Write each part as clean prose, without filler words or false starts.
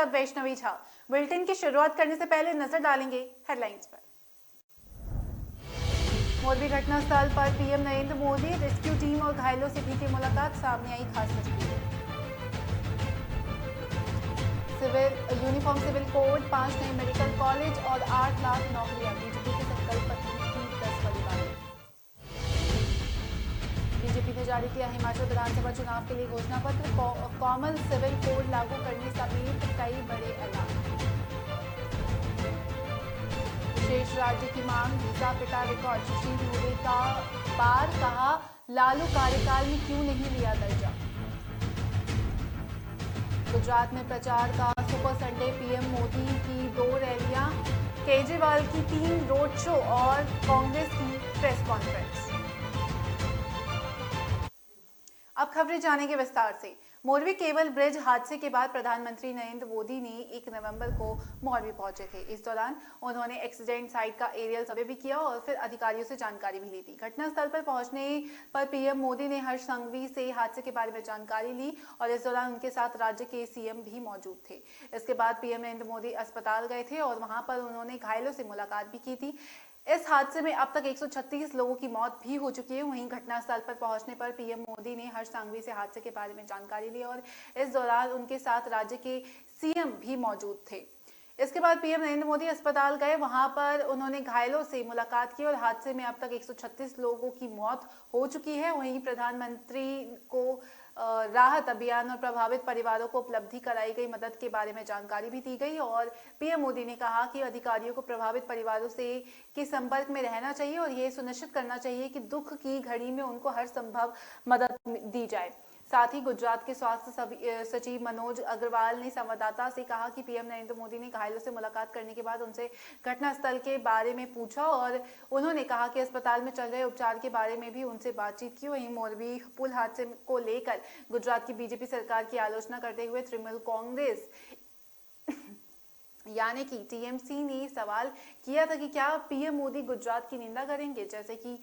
साथ वैष्णवी झा। बुलेटिन की शुरुआत करने से पहले नजर डालेंगे हेडलाइंस पर। मोरबी घटनास्थल पर PM Narendra Modi, rescue team और घायलों से भी की मुलाकात, सामने आई खास तस्वीरें। सिविल यूनिफॉर्म सिविल कोड, 5 नए मेडिकल कॉलेज और 8 लाख नौकरियां, बीजेपी के संकल्प पत्र की 10 बड़ी बातें। बीजेपी ने जारी किया हिमाचल विधानसभा चुनाव के लिए घोषणा पत्र, कॉमन सिविल कोड लागू करने समेत कई बड़े ऐलान। शेष राज्य की मांग, वीजा पिटा रिकॉर्ड, सुशील मोदी का बार, कहा लालू कार्यकाल में क्यों नहीं लिया दर्जा। गुजरात में प्रचार का सुपर संडे, पीएम मोदी की 2 रैलियां, केजरीवाल की 3 रोड शो और कांग्रेस की प्रेस कॉन्फ्रेंस। अब खबरें जानेंगे विस्तार से। मोरबी केबल ब्रिज हादसे के बाद प्रधानमंत्री नरेंद्र मोदी ने 1 नवंबर को मोरबी पहुंचे थे। इस दौरान उन्होंने एक्सीडेंट साइट का एरियल सर्वे भी किया और फिर अधिकारियों से जानकारी भी ली थी। घटनास्थल पर पहुंचने पर पीएम मोदी ने हर्ष संघवी से हादसे के बारे में जानकारी ली और इस दौरान उनके साथ राज्य के सीएम भी मौजूद थे। इसके बाद पीएम नरेंद्र मोदी अस्पताल गए थे और वहां पर उन्होंने घायलों से मुलाकात भी की थी। इस हादसे में अब तक 136 लोगों की मौत भी हो चुकी है। वहीं घटनास्थल पर पहुंचने पर पीएम मोदी ने हर्ष संघवी से हादसे के बारे में जानकारी ली और इस दौरान उनके साथ राज्य के सीएम भी मौजूद थे। इसके बाद पीएम नरेंद्र मोदी अस्पताल गए, वहां पर उन्होंने घायलों से मुलाकात की और हादसे में अब तक 136 लोगों की मौत हो चुकी है। वहीं प्रधानमंत्री को राहत अभियान और प्रभावित परिवारों को उपलब्धि कराई गई मदद के बारे में जानकारी भी दी गई और पीएम मोदी ने कहा कि अधिकारियों को प्रभावित परिवारों से के संपर्क में रहना चाहिए और ये सुनिश्चित करना चाहिए कि दुख की घड़ी में उनको हर संभव मदद दी जाए। साथ ही गुजरात के स्वास्थ्य सचिव मनोज अग्रवाल ने संवाददाता से कहा कि पीएम नरेंद्र मोदी ने घायलों से मुलाकात करने के बाद उनसे घटनास्थल के बारे में पूछा और उन्होंने कहा कि अस्पताल में चल रहे उपचार के बारे में भी उनसे बातचीत की। वहीं मोरबी पुल हादसे को लेकर गुजरात की बीजेपी सरकार की आलोचना करते हुए तृणमूल कांग्रेस यानी कि टीएमसी ने सवाल किया था कि क्या पीएम मोदी गुजरात की निंदा करेंगे, जैसे कि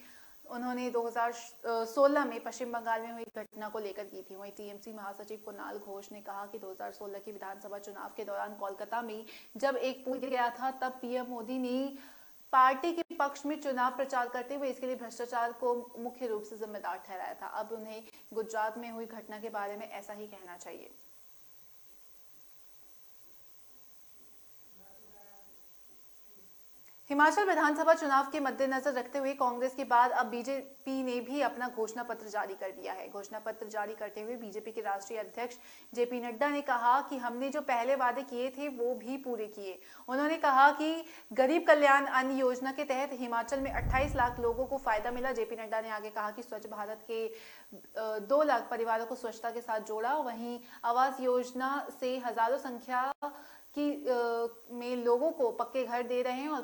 उन्होंने 2016 में पश्चिम बंगाल में हुई घटना को लेकर की थी। वहीं टीएमसी महासचिव कुणाल घोष ने कहा कि 2016 की विधानसभा चुनाव के दौरान कोलकाता में जब एक पुल गिर गया था तब पीएम मोदी ने पार्टी के पक्ष में चुनाव प्रचार करते हुए इसके लिए भ्रष्टाचार को मुख्य रूप से जिम्मेदार ठहराया था। अब उन्हें गुजरात में हुई घटना के बारे में ऐसा ही कहना चाहिए। हिमाचल विधानसभा चुनाव के मद्देनजर रखते हुए कांग्रेस के बाद अब बीजेपी ने भी अपना घोषणा पत्र जारी कर दिया है। घोषणा पत्र जारी करते हुए बीजेपी के राष्ट्रीय अध्यक्ष जेपी नड्डा ने कहा कि हमने जो पहले वादे किए थे वो भी पूरे किए। उन्होंने कहा कि गरीब कल्याण अन्न योजना के तहत हिमाचल में 28 लाख लोगों को फायदा मिला। जेपी नड्डा ने आगे कहा कि स्वच्छ भारत के 2 लाख परिवारों को स्वच्छता के साथ जोड़ा। वहीं आवास योजना से हजारों संख्या कि में लोगों को पक्के घर दे रहे हैं और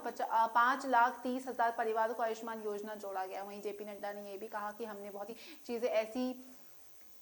5,30,000 परिवारों को आयुष्मान योजना जोड़ा गया। वहीं जेपी नड्डा ने यह भी कहा कि हमने बहुत ही चीजें ऐसी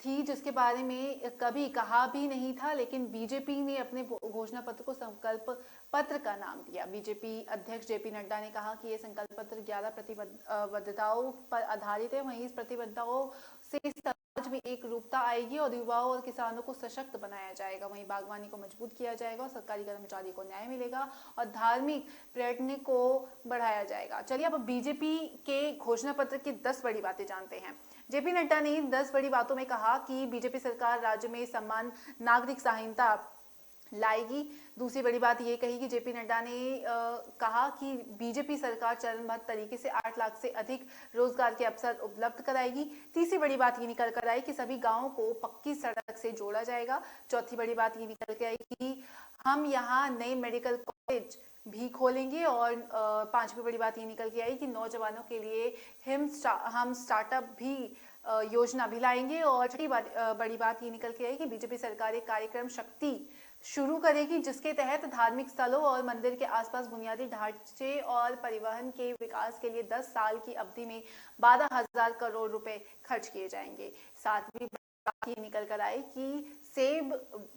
थी जिसके बारे में कभी कहा भी नहीं था, लेकिन बीजेपी ने अपने घोषणा पत्र को संकल्प पत्र का नाम दिया। बीजेपी अध्यक्ष जेपी नड्डा ने कहा कि यह संकल्प पत्र 11 प्रतिबद्धताओं पर आधारित है। वहीं इस प्रतिबद्धताओं से समाज में एक रूपता आएगी और युवाओं और किसानों को सशक्त बनाया जाएगा। वहीं बागवानी को मजबूत किया जाएगा और सरकारी कर्मचारी को न्याय मिलेगा और धार्मिक पर्यटन को बढ़ाया जाएगा। चलिए अब बीजेपी के घोषणा पत्र की 10 बड़ी बातें जानते हैं। जेपी नड्डा ने 10 बड़ी बातों में कहा कि बीजेपी सरकार राज्य में सम्मान नागरिक संहिता लाएगी। दूसरी बड़ी बात ये कही कि जेपी नड्डा ने कहा कि बीजेपी सरकार चरणबद्ध तरीके से 8 लाख से अधिक रोजगार के अवसर उपलब्ध कराएगी। तीसरी बड़ी बात ये निकल कर आई कि सभी गांवों को पक्की सड़क से जोड़ा जाएगा। चौथी बड़ी बात ये निकल के आई कि हम यहाँ नए मेडिकल कॉलेज भी खोलेंगे और 5वीं बड़ी बात ये निकल के आई कि नौजवानों के लिए हम स्टार्टअप भी योजना भी लाएंगे और छठी बड़ी बात ये निकल के आई कि बीजेपी सरकार एक कार्यक्रम शक्ति शुरू करेगी जिसके तहत धार्मिक स्थलों और मंदिर के आसपास बुनियादी ढांचे और परिवहन के विकास के लिए 10 साल की अवधि में 12,000 करोड़ रुपए खर्च किए जाएंगे। 7वीं बात ये निकल कर आई कि सेब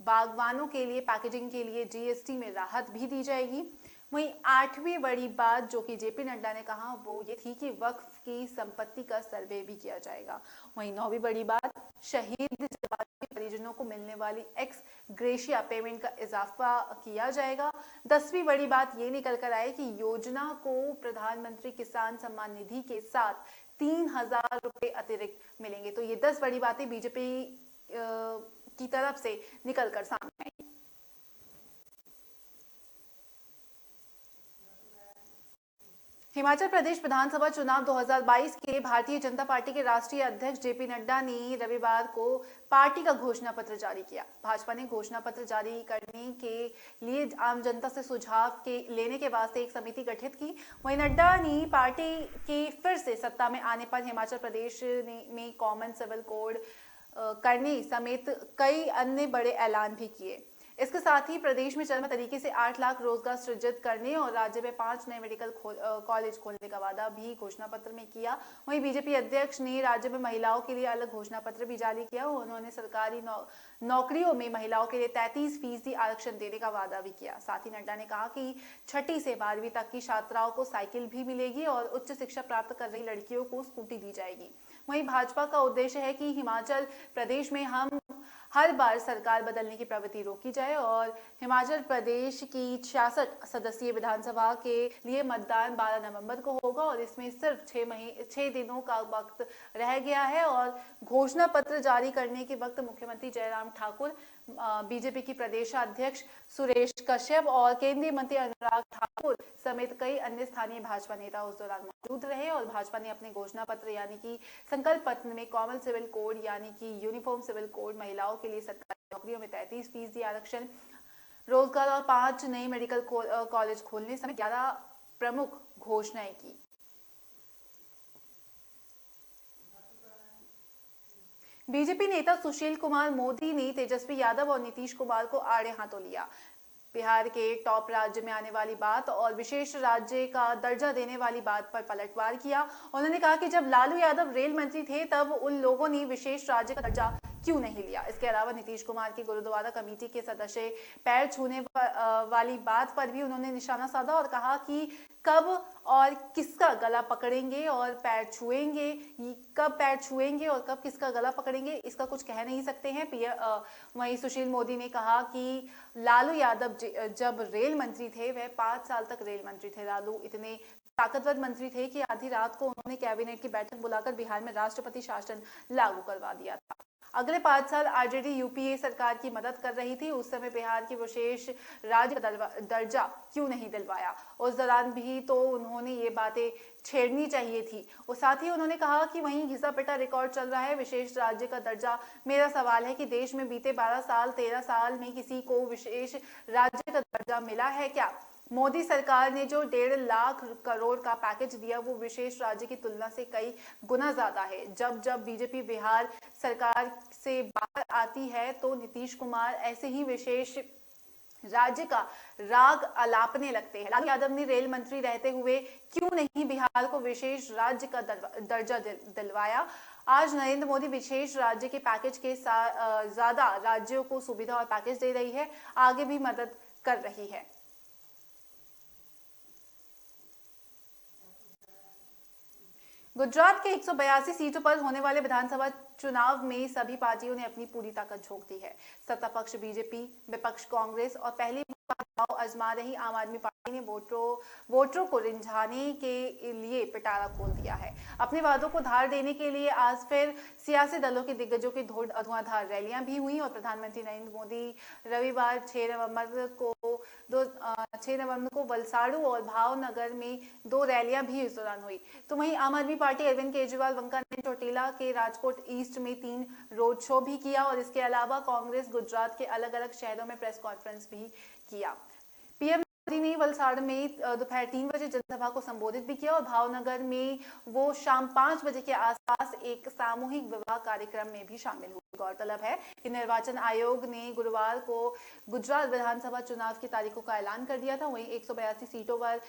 बागवानों के लिए पैकेजिंग के लिए जीएसटी में राहत भी दी जाएगी। वहीं 8वीं बड़ी बात जो कि जेपी नड्डा ने कहा वो ये थी कि वक्फ की संपत्ति का सर्वे भी किया जाएगा। वहीं 9वीं बड़ी बात शहीद जवान के परिजनों को मिलने वाली एक्स ग्रेशिया पेमेंट का इजाफा किया जाएगा। 10वीं बड़ी बात ये निकल कर आए कि योजना को प्रधानमंत्री किसान सम्मान निधि के साथ 3,000 रुपए अतिरिक्त मिलेंगे। तो ये 10 बड़ी बातें बीजेपी की तरफ से निकल कर सामने आई। हिमाचल प्रदेश विधानसभा चुनाव 2022 के लिए भारतीय जनता पार्टी के राष्ट्रीय अध्यक्ष जेपी नड्डा ने रविवार को पार्टी का घोषणा पत्र जारी किया। भाजपा ने घोषणा पत्र जारी करने के लिए आम जनता से सुझाव लेने के वास्ते एक समिति गठित की। वहीं नड्डा ने पार्टी के फिर से सत्ता में आने पर हिमाचल प्रदेश में कॉमन सिविल कोड करने समेत कई अन्य बड़े ऐलान भी किए। इसके साथ ही प्रदेश में चरम तरीके से 8 लाख रोजगार सृजित करने और राज्य में 5 नए मेडिकल कॉलेज खोलने का वादा भी घोषणा पत्र में किया। वहीं बीजेपी अध्यक्ष ने राज्य में महिलाओं के लिए अलग घोषणा पत्र भी जारी किया। उन्होंने सरकारी नौकरियों में महिलाओं के लिए 33% आरक्षण देने का वादा भी किया। साथ ही नड्डा ने कहा कि 6ठी से 12वीं तक की छात्राओं को साइकिल भी मिलेगी और उच्च शिक्षा प्राप्त कर रही लड़कियों को स्कूटी दी जाएगी। वहीं भाजपा का उद्देश्य है कि हिमाचल प्रदेश में हम हर बार सरकार बदलने की प्रवृत्ति रोकी जाए और हिमाचल प्रदेश की 66 सदस्यीय विधानसभा के लिए मतदान 12 नवंबर को होगा और इसमें सिर्फ 6 दिनों का वक्त रह गया है। और घोषणा पत्र जारी करने के वक्त मुख्यमंत्री जयराम ठाकुर, बीजेपी की प्रदेशाध्यक्ष सुरेश कश्यप और केंद्रीय मंत्री अनुराग ठाकुर समेत कई अन्य स्थानीय भाजपा नेता उस दौरान मौजूद रहे। और भाजपा ने अपने घोषणा पत्र यानी कि संकल्प पत्र में कॉमन सिविल कोड यानी कि यूनिफॉर्म सिविल कोड, महिलाओं के लिए सरकारी नौकरियों में 33% आरक्षण, रोजगार और 5 नए मेडिकल कॉलेज खोलने समेत 11 प्रमुख घोषणाएं की। बीजेपी नेता सुशील कुमार मोदी ने तेजस्वी यादव और नीतीश कुमार को आड़े हाथों लिया। बिहार के टॉप राज्य में आने वाली बात और विशेष राज्य का दर्जा देने वाली बात पर पलटवार किया। उन्होंने कहा कि जब लालू यादव रेल मंत्री थे तब उन लोगों ने विशेष राज्य का दर्जा क्यों नहीं लिया। इसके अलावा नीतीश कुमार की गुरुद्वारा कमेटी के सदस्य पैर छूने वाली बात पर भी उन्होंने निशाना साधा और कहा कि कब और किसका गला पकड़ेंगे और पैर छुएंगे, कब पैर छुएंगे और कब किसका गला पकड़ेंगे इसका कुछ कह नहीं सकते हैं। वहीं सुशील मोदी ने कहा कि लालू यादव जब रेल मंत्री थे वह 5 साल तक रेल मंत्री थे। लालू इतने ताकतवर मंत्री थे कि आधी रात को उन्होंने कैबिनेट की बैठक बुलाकर बिहार में राष्ट्रपति शासन लागू करवा दिया था। अगले 5 साल आरजेडी यूपीए सरकार की मदद कर रही थी। उस समय बिहार की विशेष राज्य दर्जा क्यों नहीं दिलवाया। उस दौरान भी तो उन्होंने ये बातें छेड़नी चाहिए थी। और साथ ही उन्होंने कहा कि वहीं घिसा पिटा रिकॉर्ड चल रहा है विशेष राज्य का दर्जा। मेरा सवाल है कि देश में बीते 12 साल 13 साल में किसी को विशेष राज्य का दर्जा मिला है क्या? मोदी सरकार ने जो 1.5 लाख करोड़ का पैकेज दिया वो विशेष राज्य की तुलना से कई गुना ज्यादा है। जब बीजेपी बिहार सरकार से बाहर आती है तो नीतीश कुमार ऐसे ही विशेष राज्य का राग अलापने लगते हैं। लालू यादव ने रेल मंत्री रहते हुए क्यों नहीं बिहार को विशेष राज्य का दर्जा दिलवाया। आज नरेंद्र मोदी विशेष राज्य के पैकेज के साथ ज्यादा राज्यों को सुविधा और पैकेज दे रही है, आगे भी मदद कर रही है। गुजरात के 182 सीटों पर होने वाले विधानसभा चुनाव में सभी पार्टियों ने अपनी पूरी ताकत झोंक दी है। सत्ता पक्ष बीजेपी, विपक्ष कांग्रेस और पहली बार आजमा रही आम आदमी पार्टी ने वोटरों को रिझाने के लिए पिटारा खोल दिया है। अपने वादों को धार देने के लिए आज फिर सियासी दलों के दिग्गजों की धुआंधार रैलियां भी हुई और प्रधानमंत्री नरेंद्र मोदी रविवार 6 नवंबर को वलसाड़ू और भावनगर में 2 रैलियां भी इस दौरान हुई। तो वहीं आम आदमी पार्टी अरविंद केजरीवाल वंकानेर चोटीला के राजकोट ईस्ट में 3 रोड शो भी किया और इसके अलावा कांग्रेस गुजरात के अलग अलग शहरों में प्रेस कॉन्फ्रेंस भी किया। पीएम मोदी ने वलसाड़ में दोपहर 3 बजे जनसभा को संबोधित भी किया और भावनगर में वो शाम 5 बजे के आसपास एक सामूहिक विवाह कार्यक्रम में भी शामिल हुए। गौरतलब है कि निर्वाचन आयोग ने गुरुवार को गुजरात विधानसभा चुनाव की तारीखों का ऐलान कर दिया था। वहीं 182 सीटों पर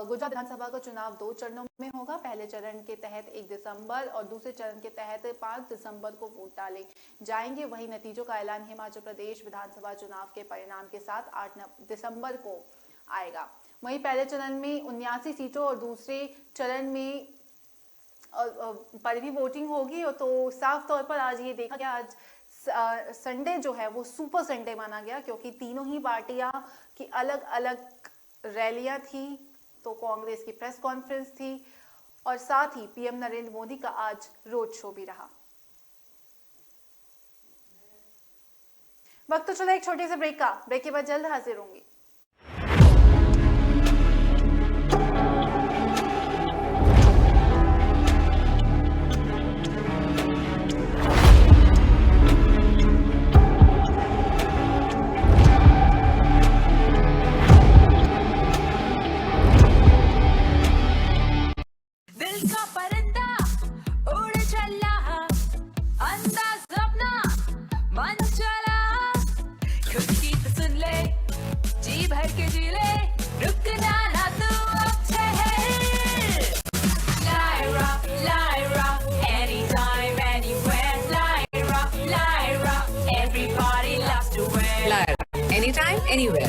गुजरात विधानसभा का चुनाव 2 चरणों में होगा। पहले चरण के तहत 1 दिसंबर और दूसरे चरण के तहत 5 दिसंबर को वोट डाले जाएंगे। वहीं नतीजों का ऐलान हिमाचल प्रदेश विधानसभा चुनाव के परिणाम के साथ 8 दिसंबर को आएगा। वहीं पहले चरण में 79 सीटों और दूसरे चरण में पर भी वोटिंग होगी। तो साफ तौर पर आज ये देखा गया, आज संडे जो है वो सुपर संडे माना गया, क्योंकि तीनों ही पार्टियां की अलग अलग रैलियां थी, तो कांग्रेस की प्रेस कॉन्फ्रेंस थी और साथ ही पीएम नरेंद्र मोदी का आज रोड शो भी रहा। वक्त तो चला एक छोटे से ब्रेक का, ब्रेक के बाद जल्द हाजिर होंगी। Anytime, anywhere.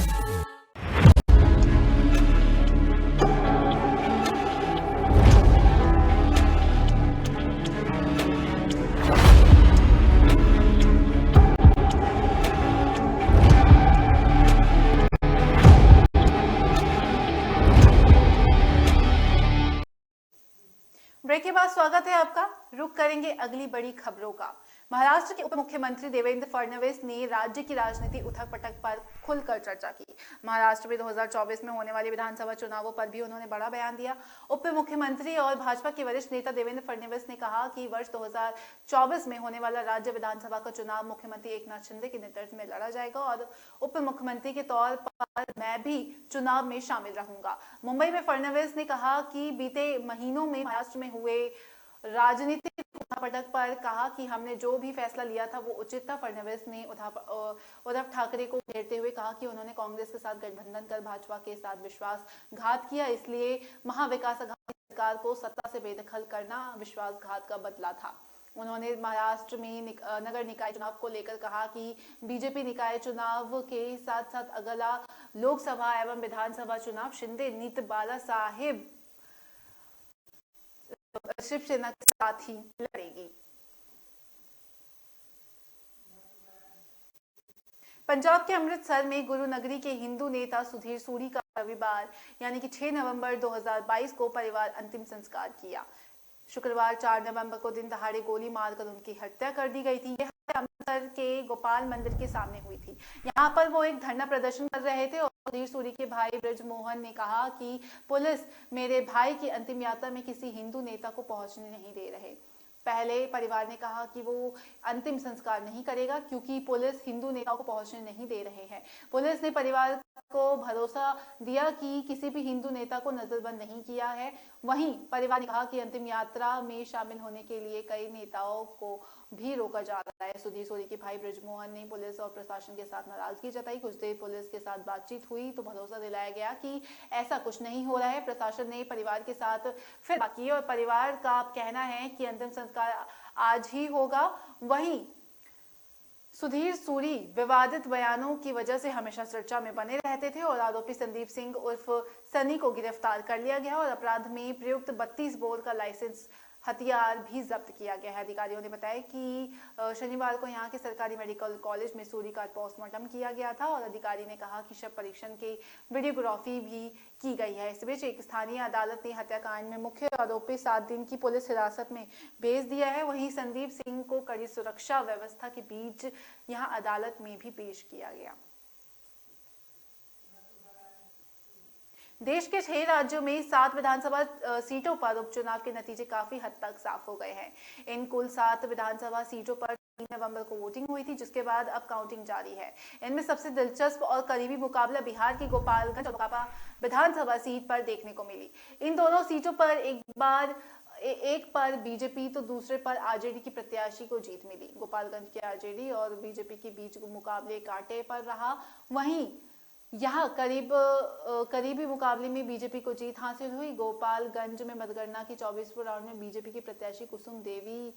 ब्रेक के बाद स्वागत है आपका। रुक करेंगे अगली बड़ी खबरों का। महाराष्ट्र के उप मुख्यमंत्री देवेंद्र फडणवीस ने राज्य की राजनीति उथक पटक पर खुलकर चर्चा की। महाराष्ट्र में 2024 में होने वाले विधानसभा चुनावों पर भी उन्होंने बड़ा बयान दिया। उप मुख्यमंत्री और भाजपा के वरिष्ठ नेता देवेंद्र फडणवीस ने कहा कि वर्ष 2024 में होने वाला राज्य विधानसभा का चुनाव मुख्यमंत्री एकनाथ शिंदे के नेतृत्व में लड़ा जाएगा और उप मुख्यमंत्री के तौर पर मैं भी चुनाव में शामिल रहूंगा। मुंबई में फडणवीस ने कहा कि बीते महीनों में महाराष्ट्र में हुए राजनीतिक उठापटक पर कहा कि हमने जो भी फैसला लिया था वो उचित था। फडणवीस ने उद्धव ठाकरे को घेरते हुए कहा कि उन्होंने कांग्रेस के साथ गठबंधन कर भाजपा के साथ विश्वासघात किया, इसलिए महाविकास अघाड़ी सरकार को सत्ता से बेदखल करना विश्वासघात का बदला था। उन्होंने महाराष्ट्र में नगर निकाय चुनाव को लेकर कहा कि बीजेपी निकाय चुनाव के साथ साथ अगला लोकसभा एवं विधानसभा चुनाव शिंदे नीत बाला साहेब शिवसेना के साथ ही लड़ेगी। पंजाब के अमृतसर में गुरु नगरी के हिंदू नेता सुधीर सूरी का रविवार यानी कि 6 नवंबर 2022 को परिवार अंतिम संस्कार किया। शुक्रवार 4 नवंबर को दिन दहाड़े गोली मारकर उनकी हत्या कर दी गई थी। यह अमृतसर के गोपाल मंदिर के सामने हुई थी। यहाँ पर वो एक धरना प्रदर्शन कर रहे थे और सुधीर सूरी के भाई ब्रजमोहन ने कहा कि पुलिस मेरे भाई की अंतिम यात्रा में किसी हिंदू नेता को पहुंचने नहीं दे रहे। पहले परिवार ने कहा कि वो अंतिम संस्कार नहीं करेगा क्योंकि पुलिस हिंदू नेताओं को पहुंचने नहीं दे रहे हैं। पुलिस ने परिवार को भरोसा दिया कि किसी भी हिंदू नेता को नजरबंद नहीं किया है। वहीं परिवार ने कहा कि अंतिम यात्रा में शामिल होने के लिए कई नेताओं को भी रोका जा रहा है। सुधीर सूरी के भाई ब्रजमोहन ने पुलिस और प्रशासन के साथ नाराजगी जताई। कुछ देर पुलिस के साथ बातचीत हुई तो भरोसा दिलाया गया कि ऐसा कुछ नहीं हो रहा है। प्रशासन ने परिवार के साथ फिर बात की और परिवार का कहना है कि अंतिम संस्कार आज ही होगा। वहीं सुधीर सूरी विवादित बयानों की वजह से हमेशा चर्चा में बने रहते थे और आरोपी संदीप सिंह उर्फ सनी को गिरफ्तार कर लिया गया और अपराध में प्रयुक्त 32 बोर का लाइसेंस हथियार भी जब्त किया गया है। अधिकारियों ने बताया कि शनिवार को यहां के सरकारी मेडिकल कॉलेज में सूरी का पोस्टमार्टम किया गया था और अधिकारी ने कहा कि शव परीक्षण की वीडियोग्राफी भी की गई है। इस बीच एक स्थानीय अदालत ने हत्याकांड में मुख्य आरोपी 7 दिन की पुलिस हिरासत में भेज दिया है। वहीं संदीप सिंह को कड़ी सुरक्षा व्यवस्था के बीच यहां अदालत में भी पेश किया गया। देश के 6 राज्यों में 7 विधानसभा सीटों पर उपचुनाव के नतीजे काफी हद तक साफ हो गए हैं। इन कुल 7 विधानसभा सीटों पर 3 नवंबर को वोटिंग हुई थी, जिसके बाद अब काउंटिंग जारी है। इनमें सबसे दिलचस्प और करीबी मुकाबला बिहार की गोपालगंज और मोकामा विधानसभा सीट पर देखने को मिली। इन दोनों सीटों पर एक पर बीजेपी तो दूसरे पर आरजेडी की प्रत्याशी को जीत मिली। गोपालगंज के आरजेडी और बीजेपी के बीच मुकाबले कांटे पर रहा। वहीं यहाँ करीबी मुकाबले में बीजेपी को जीत हासिल हुई। गोपालगंज में मतगणना की 24वें राउंड में बीजेपी की प्रत्याशी कुसुम देवी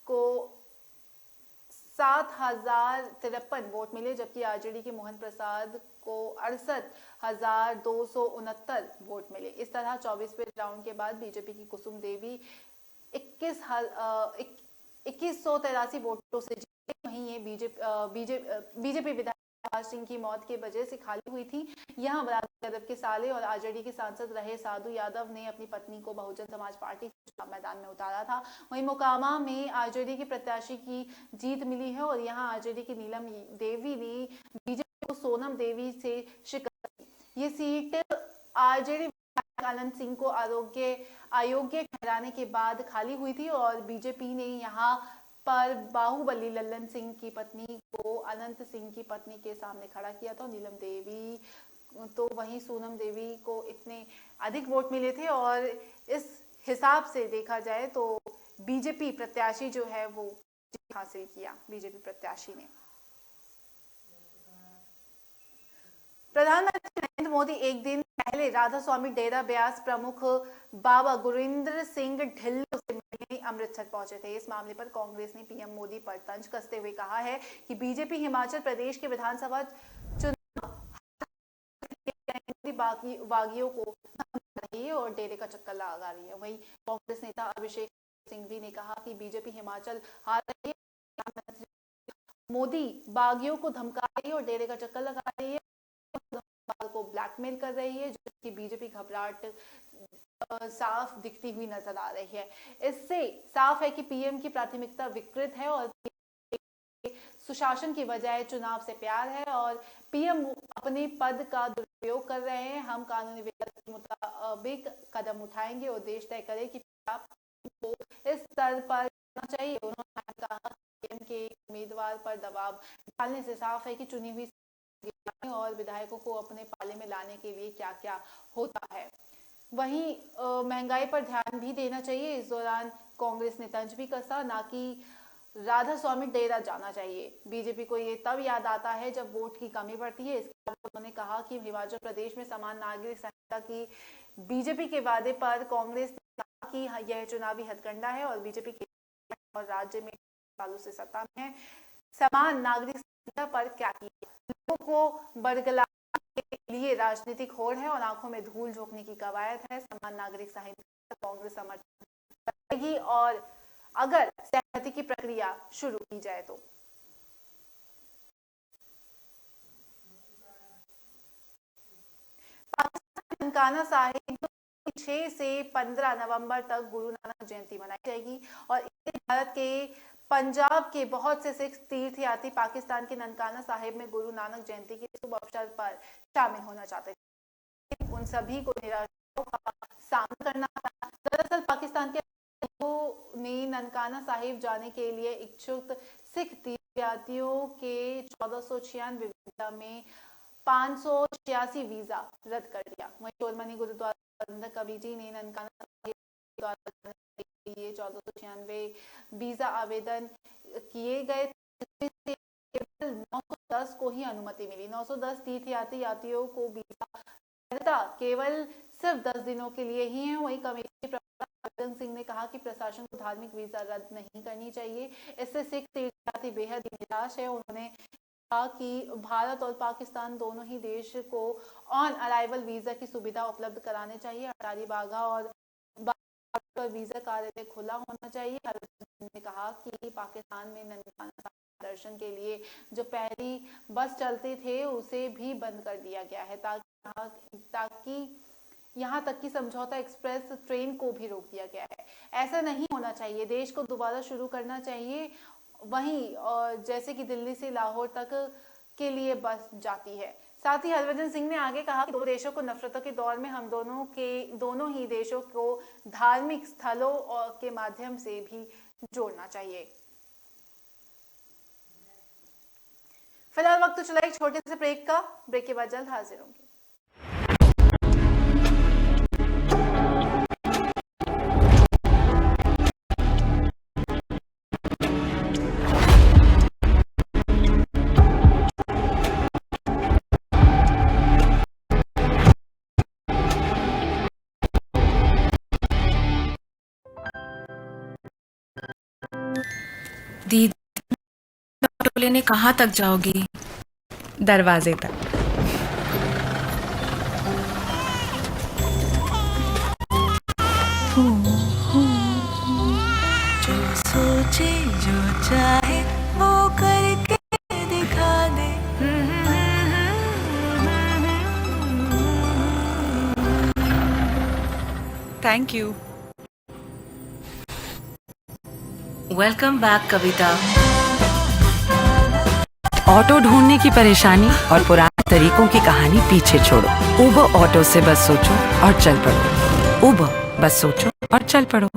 को 7053 वोट मिले, जबकि आरजेडी के मोहन प्रसाद को 68,269 वोट मिले। इस तरह 24वें राउंड के बाद बीजेपी की कुसुम देवी 21,183 वोटों से जीती। वहीं ये बीजेपी विधायक प्रकाश सिंह की मौत की वजह से खाली हुई थी। यहाँ बरादरी यादव के साले और आरजेडी के सांसद रहे साधु यादव ने अपनी पत्नी को बहुजन समाज पार्टी के चुनाव मैदान में उतारा था। वहीं मोकामा में आरजेडी के प्रत्याशी की जीत मिली है और यहाँ आरजेडी की नीलम देवी ने बीजेपी को सोनम देवी से शिकस्त दी। ये सीट आरजेडी आनंद सिंह को अयोग्य ठहराने के बाद खाली हुई थी और बीजेपी ने यहाँ पर बाहुबली लल्लन सिंह की पत्नी को अनंत सिंह की पत्नी के सामने खड़ा किया था। नीलम देवी तो वहीं सोनम देवी को इतने अधिक वोट मिले थे और इस हिसाब से देखा जाए तो बीजेपी प्रत्याशी जो है वो जीत हासिल किया। बीजेपी प्रत्याशी ने प्रधानमंत्री नरेंद्र मोदी एक दिन पहले राधा स्वामी डेरा ब्यास प्रमुख बाबा गुरिंदर सिंह ढिल्लों से मिलने अमृतसर पहुंचे थे। इस मामले पर कांग्रेस ने पीएम मोदी पर तंज कसते हुए कहा है कि बीजेपी हिमाचल प्रदेश के विधानसभा चुनाव बागियों को रही है और डेरे का चक्कर लगा रही है। वहीं कांग्रेस नेता अभिषेक सिंघवी ने कहा कि बीजेपी हिमाचल हार रही है, मोदी बागियों को धमका रही है और डेरे का चक्कर लगा रही है, को ब्लैकमेल कर रही है, जिसकी बीजेपी घबराहट साफ दिखती हुई नजर आ रही है। इससे साफ है कि पीएम की प्राथमिकता विकृत है और सुशासन की बजाय चुनाव से प्यार है और पीएम अपने पद का दुरुपयोग कर रहे हैं। हम कानूनी व्यवस्था के मुताबिक कदम उठाएंगे और देश तय करे कि को इस स्तर पर चाहिए। उन्होंने कहा पीएम के उम्मीदवार पर दबाव डालने से साफ है कि चुनी हुई और विधायकों को अपने पाले में लाने के लिए क्या क्या होता है। वहीं महंगाई पर ध्यान भी देना चाहिए। इस दौरान कांग्रेस ने तंज भी कसा, ना कि राधा स्वामी डेरा जाना चाहिए। बीजेपी को ये तब याद आता है जब वोट की कमी पड़ती है। इसके बाद उन्होंने कहा कि हिमाचल प्रदेश में समान नागरिक संहिता की बीजेपी के वादे पर कांग्रेस ने कहा कि यह चुनावी हथकंडा है और बीजेपी के और राज्य में सालों से सत्ता में है। समान नागरिक संहिता पर क्या किया, लोगों को बरगलाने के लिए राजनीतिक होड़ है और आंखों में धूल झोंकने की कवायद है। समान नागरिक संहिता कांग्रेस समर्थन करेगी और अगर सहमति की प्रक्रिया शुरू की जाए तो। पाकिस्तान ननकाना साहिब 6 से 15 नवंबर तक गुरु नानक जयंती मनाई जाएगी और इससे भारत के पंजाब के बहुत से सिख तीर्थयात्री पाकिस्तान के ननकाना साहिब में गुरु नानक जयंती के शुभ अवसर पर शामिल होना चाहते थे। उन सभी को निराशाओं का सामना करना पड़ा। दरअसल पाकिस्तान के ने ननकाना साहिब जाने के लिए इच्छुक सिख तीर्थयात्रियों के 1496 वीजा में 586 वीजा रद्द कर दिया। वहीं शोरमनी गुरुद्वारा प्रबंधक कमेटी ने ननकाना साहिब लिए 1496 वीजा आवेदन किए गए, केवल 910 को ही अनुमति मिली। 910 तीर्थयात्रियों को वीजा केवल सिर्फ 10 दिनों के लिए ही है। वही कमेटी प्रबंधक सिंह ने कहा कि प्रशासन को धार्मिक वीजा रद्द नहीं करनी चाहिए, इससे सिख तीर्थयात्री बेहद निराश है। उन्होंने कहा कि भारत और पाकिस्तान दोनों ही देश को ऑन अराइवल वीजा की सुविधा उपलब्ध कराने चाहिए। अटारी बाघा और पर वीजा कार्यालय खुला होना चाहिए। ने कहा कि पाकिस्तान में ननकाना दर्शन के लिए जो पहली बस चलते थे उसे भी बंद कर दिया गया है, ताकि यहाँ तक कि समझौता एक्सप्रेस ट्रेन को भी रोक दिया गया है। ऐसा नहीं होना चाहिए, देश को दोबारा शुरू करना चाहिए। वहीं और जैसे कि दिल्ली से लाहौर तक के लिए बस जाती है। साथ ही हरभजन सिंह ने आगे कहा कि दो देशों को नफरतों के दौर में हम दोनों ही देशों को धार्मिक स्थलों के माध्यम से भी जोड़ना चाहिए। फिलहाल वक्त तो चला एक छोटे से ब्रेक का। ब्रेक के बाद जल्द हाजिर होंगे। दीदी ऑटो लेने कहाँ तक जाओगी? दरवाजे तक। जो सोचे जो चाहे वो करे। Thank you. Welcome back Kavita. Auto ढूंढने की परेशानी और पुराने तरीकों की कहानी पीछे छोड़ो। उबर ऑटो से बस सोचो और चल पड़ो। उबर, बस सोचो और चल पड़ो।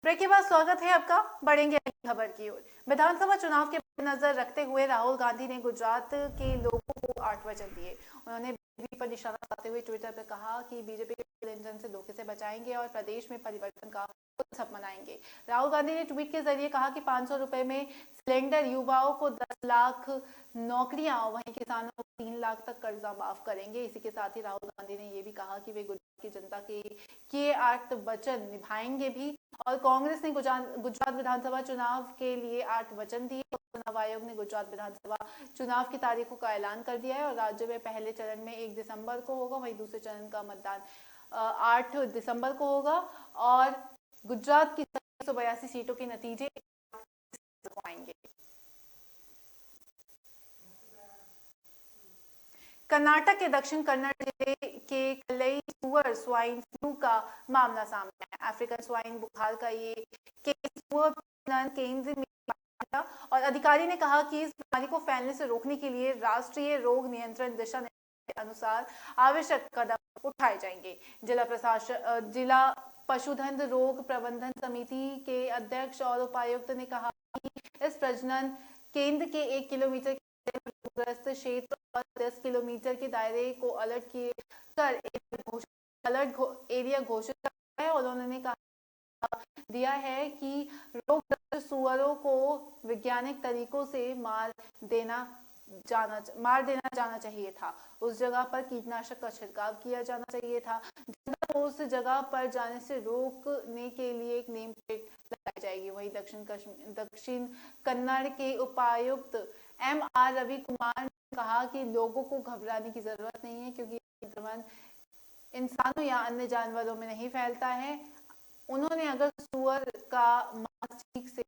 ब्रेक के बाद स्वागत है आपका। बढ़ेंगे अगली खबर की ओर। विधानसभा चुनाव के मद्देनजर रखते हुए राहुल गांधी ने गुजरात के लोगों को 8 वचन दिए। उन्होंने बीजेपी पर निशाना साधते हुए ट्विटर पर कहा कि बीजेपी के इंजन से धोखे से बचाएंगे और प्रदेश में परिवर्तन का उत्सव मनाएंगे। राहुल गांधी ने ट्वीट के जरिए कहा कि 500 रुपए में सिलेंडर, युवाओं को 10 लाख नौकरियां, वहीं किसानों को 3 लाख तक कर्जा माफ करेंगे। इसी के साथ ही राहुल गांधी ने ये भी कहा कि वे गुजरात की जनता के किए 8 वचन निभाएंगे भी। और कांग्रेस ने गुजरात विधानसभा चुनाव के लिए 8 वचन दिए। चुनाव आयोग ने गुजरात विधानसभा चुनाव की तारीखों का ऐलान कर दिया है और राज्य में पहले चरण में 1 दिसंबर को होगा, वहीं दूसरे चरण का मतदान 8 दिसंबर को होगा और गुजरात की 182 सीटों के नतीजे आएंगे। कर्नाटक के दक्षिण कन्नड़ जिले के कलई सुअर स्वाइन फ्लू का मामला सामने आया। अफ्रीकन स्वाइन बुखार का ये केस केंद्र में आया और अधिकारी ने कहा कि इस बीमारी को फैलने से रोकने के लिए राष्ट्रीय रोग नियंत्रण दिशा निर्देशों के अनुसार आवश्यक कदम उठाए जाएंगे। जिला पशुधन रोग प्रबंधन समिति के अध्यक्ष और उपायुक्त ने कहा कि इस प्रजनन केंद्र के 1 किलोमीटर ग्रस्त क्षेत्र और 10 किलोमीटर के दायरे को अलर्ट किए कर अलर्ट एरिया घोषित किया है और उन्होंने कहा दिया है कि रोगग्रस्त सुअरों को वैज्ञानिक तरीकों से मार देना जाना चाहिए था। उस जगह पर कीटनाशक का छिड़काव किया जाना चाहिए था। जनता को उस जगह पर जाने से रोकने के लिए एक नेम प्लेट लगाई जाएगी। वहीं दक्षिण कन्नड़ के उपायुक्त MR रवि कुमार ने कहा कि लोगों को घबराने की जरूरत नहीं है क्योंकि संक्रमण इंसानों या अन्य जानवरों में नहीं फैलता है। उन्होंने अगर सुअर का मांस ठीक से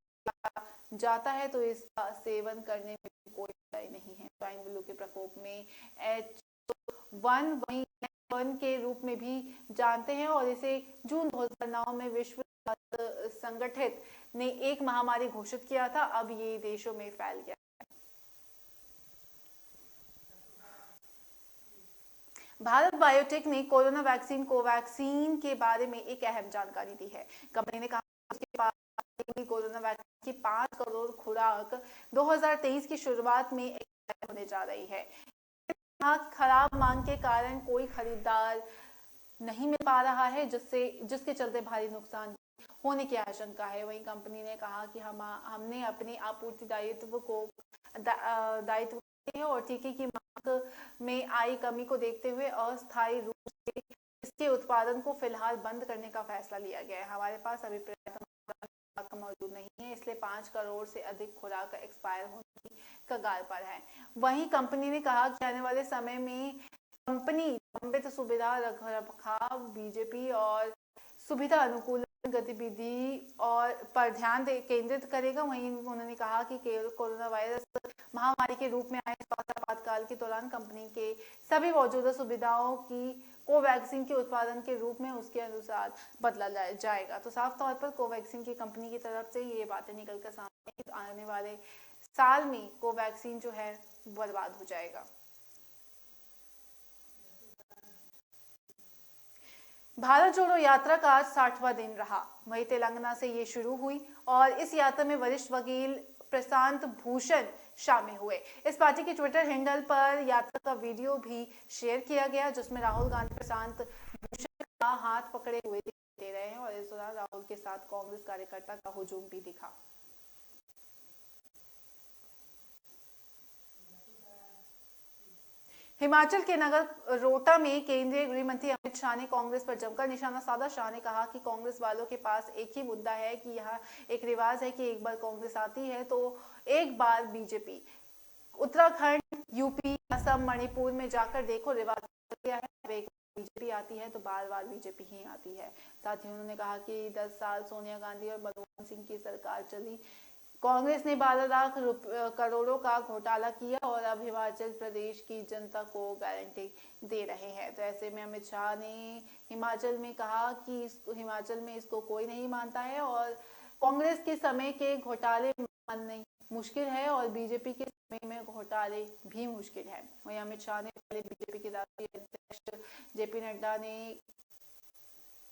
जाता है तो इसका सेवन करने में कोई बुराई नहीं है। स्वाइन फ्लू के प्रकोप में H1 वहीं H1 के रूप में भी जानते हैं और इसे जून 2009 में विश्व स्वास्थ्य संगठन ने एक महामारी घोषित किया था। अब ये देशों में फैल गया। भारत बायोटेक ने कोरोना वैक्सीन कोवैक्सीन के बारे में एक अहम जानकारी दी है। कंपनी ने कहा उसके पास कोरोना वैक्सीन की 5 करोड़ खुराक 2023 की शुरुआत में होने जा रही है। खराब मांग के कारण कोई खरीदार नहीं मिल पा रहा है जिसके चलते भारी नुकसान होने की आशंका है। वहीं कंपनी ने कहा कि हमने अपने आपूर्ति दायित्व और टीके की मांग में आई कमी को देखते हुए अस्थायी रूप से इसके उत्पादन को फिलहाल बंद करने का फैसला लिया गया है। हमारे पास अभी पर्याप्त मौजूद नहीं है, इसलिए 5 करोड़ से अधिक खुराक एक्सपायर होने की कगार पर है। वहीं कंपनी ने कहा कि आने वाले समय में कंपनी लंबित सुविधा रखरखाव, बीजेपी और सुविधा अनुकूलन गतिविधि और पर ध्यान केंद्रित करेगा। वहीं उन्होंने कहा कि कोरोना वायरस महामारी के रूप में आए आपातकाल के दौरान कंपनी के सभी मौजूदा सुविधाओं की कोवैक्सीन के उत्पादन के रूप में उसके अनुसार बदला जाएगा। तो साफ तौर पर कोवैक्सीन की कंपनी की तरफ से ये बातें निकल कर सामने आने वाले साल में कोवैक्सीन जो है बर्बाद हो जाएगा। भारत जोड़ो यात्रा का आज 60वां दिन रहा। वही तेलंगाना से ये शुरू हुई और इस यात्रा में वरिष्ठ वकील प्रशांत भूषण शामिल हुए। इस पार्टी के ट्विटर हैंडल पर यात्रा का वीडियो भी शेयर किया गया जिसमें राहुल गांधी प्रशांत भूषण का हाथ पकड़े हुए दिखाई दे रहे हैं और इस दौरान राहुल के साथ कांग्रेस कार्यकर्ता का हुजूम भी दिखा। हिमाचल के नगर रोहटा में केंद्रीय गृह मंत्री अमित शाह ने कांग्रेस पर जमकर निशाना साधा। शाह ने कहा कि कांग्रेस वालों के पास एक ही मुद्दा है कि यहाँ एक रिवाज है कि एक बार कांग्रेस आती है तो एक बार बीजेपी उत्तराखंड, यूपी, असम, मणिपुर में जाकर देखो रिवाज क्या है, बीजेपी आती है तो बार बार बीजेपी ही आती है। साथ ही उन्होंने कहा कि 10 साल सोनिया गांधी और मनमोहन सिंह की सरकार चली, कांग्रेस ने 12 लाख करोड़ों का घोटाला किया और अब हिमाचल प्रदेश की जनता को गारंटी दे रहे हैं। तो ऐसे में अमित शाह ने हिमाचल में कहा कि हिमाचल में इसको कोई नहीं मानता है और कांग्रेस के समय के घोटाले मानने मुश्किल है और बीजेपी के समय में घोटाले भी मुश्किल है। वहीं अमित शाह ने पहले बीजेपी के राष्ट्रीय अध्यक्ष जेपी नड्डा ने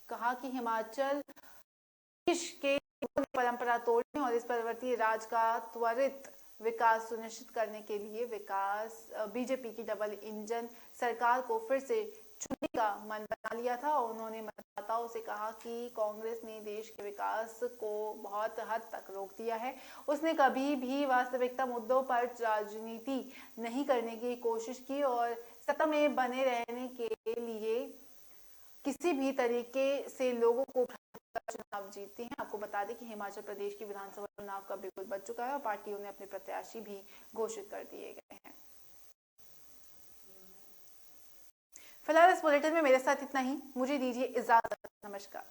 कहा कि हिमाचल देश के परंपरा तोड़ने और इस पर्वतीय राज का त्वरित विकास सुनिश्चित करने के लिए बीजेपी की डबल इंजन सरकार को फिर से चुनने का मन बना लिया था और उन्होंने मतदाताओं से कहा कि कांग्रेस ने देश के विकास को बहुत हद तक रोक दिया है। उसने कभी भी वास्तविकता मुद्दों पर राजनीति नहीं करने की कोशिश की और सत्ता में बने रहने के लिए किसी भी तरीके से लोगों को चुनाव जीतती हैं। आपको बता दें कि हिमाचल प्रदेश की विधानसभा चुनाव का बिल्कुल बच चुका है और पार्टियों ने अपने प्रत्याशी भी घोषित कर दिए गए हैं। फिलहाल इस बुलेटिन में मेरे साथ इतना ही, मुझे दीजिए इजाजत, नमस्कार।